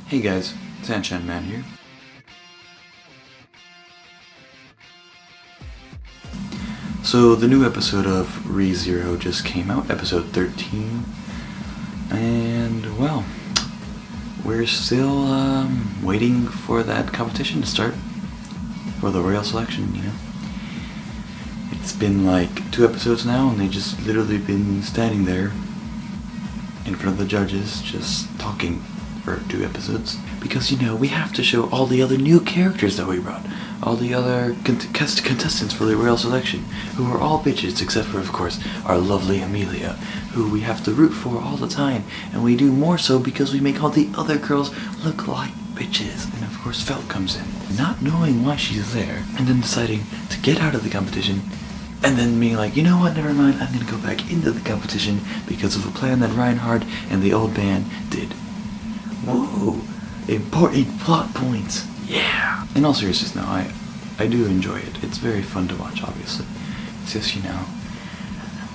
Hey guys, Sanchan Man here. So the new episode of ReZero just came out, episode 13, and well, we're still waiting for that competition to start, for the royal selection, you know. It's been like 2 episodes now, and they just literally been standing there in front of the judges, just talking for 2 episodes. Because, you know, we have to show all the other new characters that we brought. All the other contestants for the royal selection, who are all bitches, except for, of course, our lovely Amelia, who we have to root for all the time. And we do more so because we make all the other girls look like bitches. And of course, Felt comes in, not knowing why she's there, and then deciding to get out of the competition, and then being like, you know what, never mind, I'm gonna go back into the competition because of a plan that Reinhardt and the old band did. Whoa, important plot points, yeah! In all seriousness now, I do enjoy it. It's very fun to watch, obviously. It's just, you know,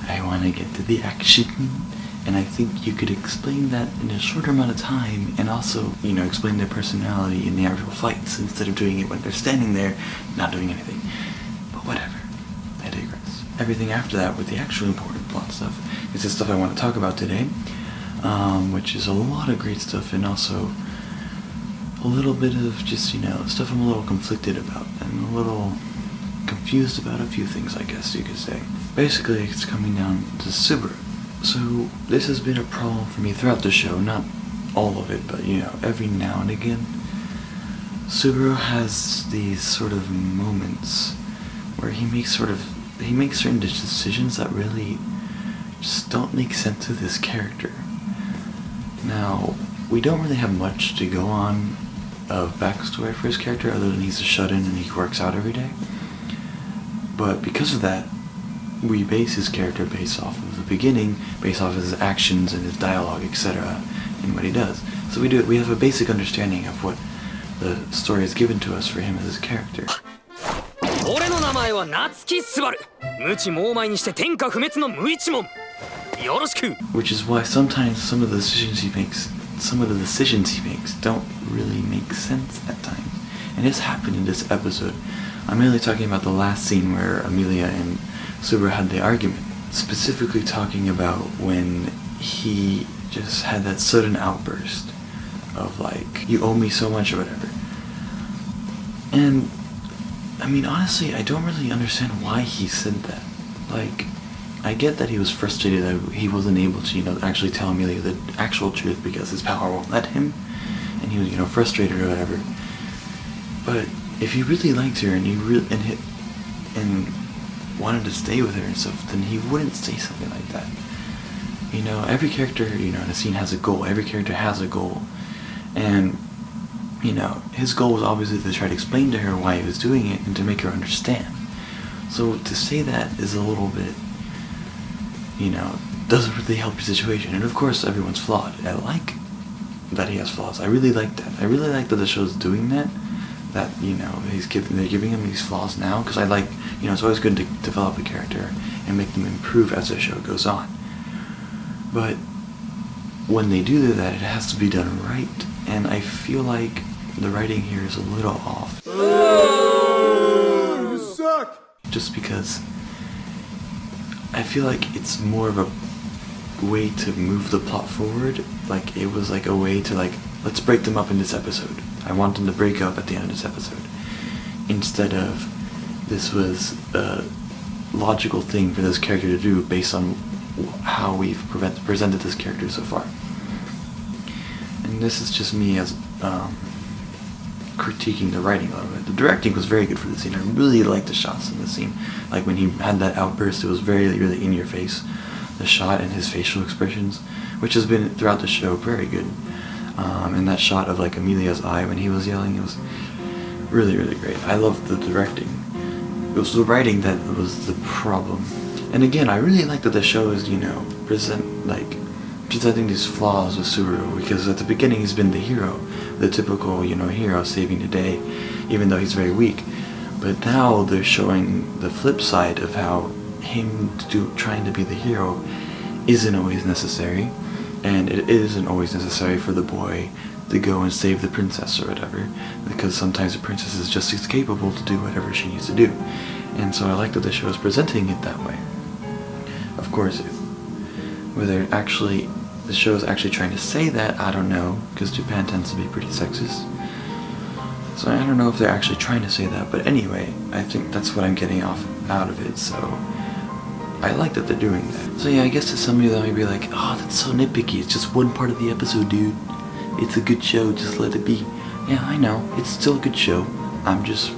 I want to get to the action, and I think you could explain that in a shorter amount of time, and also, you know, explain their personality in the actual fights instead of doing it when they're standing there, not doing anything. But whatever. I digress. Everything after that with the actual important plot stuff is the stuff I want to talk about today, which is a lot of great stuff, and also a little bit of just, you know, stuff I'm a little conflicted about and a little confused about a few things, I guess you could say. Basically, it's coming down to Subaru. So this has been a problem for me throughout the show, not all of it, but, you know, every now and again. Subaru has these sort of moments where he makes certain decisions that really just don't make sense to this character. Now, we don't really have much to go on of backstory for his character other than he's a shut-in and he works out every day. But because of that, we base his character based off of the beginning, based off of his actions and his dialogue, etc., and what he does. So we have a basic understanding of what the story has given to us for him as a character. Which is why sometimes some of the decisions he makes don't really make sense at times. And this happened in this episode. I'm mainly talking about the last scene where Amelia and Subaru had the argument. Specifically talking about when he just had that sudden outburst of like, you owe me so much or whatever. And, I mean, honestly, I don't really understand why he said that. Like, I get that he was frustrated that he wasn't able to, you know, actually tell Amelia the actual truth because his power won't let him, and he was, you know, frustrated or whatever. But if he really liked her and and wanted to stay with her and stuff, then he wouldn't say something like that. You know, every character, you know, in a scene has a goal. Every character has a goal, and you know, his goal was obviously to try to explain to her why he was doing it and to make her understand. So to say that is a little bit, you know, doesn't really help your situation. And of course, everyone's flawed. I like that he has flaws. I really like that. I really like that the show's doing that. That, you know, they're giving him these flaws now, because I like, you know, it's always good to develop a character and make them improve as the show goes on. But when they do that, it has to be done right. And I feel like the writing here is a little off. You suck! Just because I feel like it's more of a way to move the plot forward. Like, it was like a way to, like, let's break them up in this episode. I want them to break up at the end of this episode. Instead of, this was a logical thing for this character to do based on how we've presented this character so far. And this is just me as critiquing the writing a little bit. The directing was very good for the scene. I really liked the shots in the scene. Like when he had that outburst, it was very, really in your face. The shot and his facial expressions, which has been throughout the show very good. And that shot of like Amelia's eye when he was yelling, it was really, really great. I loved the directing. It was the writing that was the problem. And again, I really like that the show is, you know, presenting these flaws with Subaru, because at the beginning he's been the hero, the typical, you know, hero saving the day, even though he's very weak. But now they're showing the flip side of how him trying to be the hero isn't always necessary, and it isn't always necessary for the boy to go and save the princess or whatever, because sometimes the princess is just as capable to do whatever she needs to do. And so I like that the show is presenting it that way. Of course, whether actually the show is actually trying to say that, I don't know, because Japan tends to be pretty sexist. So I don't know if they're actually trying to say that, but anyway, I think that's what I'm getting out of it, so I like that they're doing that. So yeah, I guess to some of you that might be like, oh, that's so nitpicky, it's just one part of the episode, dude. It's a good show, just let it be. Yeah, I know, it's still a good show. I'm just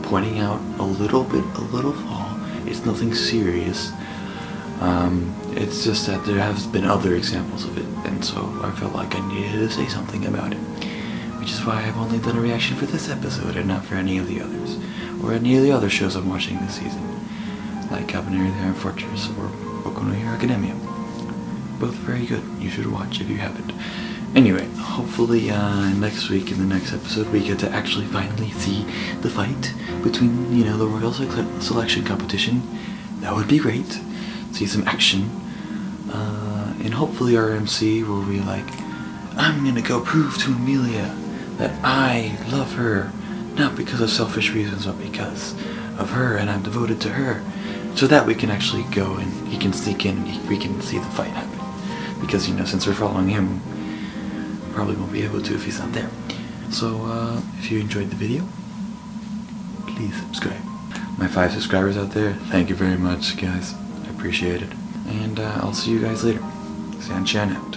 pointing out a little flaw. It's nothing serious. It's just that there have been other examples of it, and so I felt like I needed to say something about it. Which is why I've only done a reaction for this episode and not for any of the others, or any of the other shows I'm watching this season, like Cabaneri the Iron Fortress or Boku no Hero Academia. Both very good. You should watch if you haven't. Anyway, hopefully next week in the next episode we get to actually finally see the fight between, you know, the Royal Selection Competition. That would be great. See some action. And hopefully our MC will be like, I'm gonna go prove to Emilia that I love her, not because of selfish reasons, but because of her, and I'm devoted to her. So that we can actually go and he can sneak in and we can see the fight happen. Because, you know, since we're following him, we probably won't be able to if he's not there. So, if you enjoyed the video, please subscribe. My 5 subscribers out there, thank you very much, guys. I appreciate it. And I'll see you guys later. San-chan out.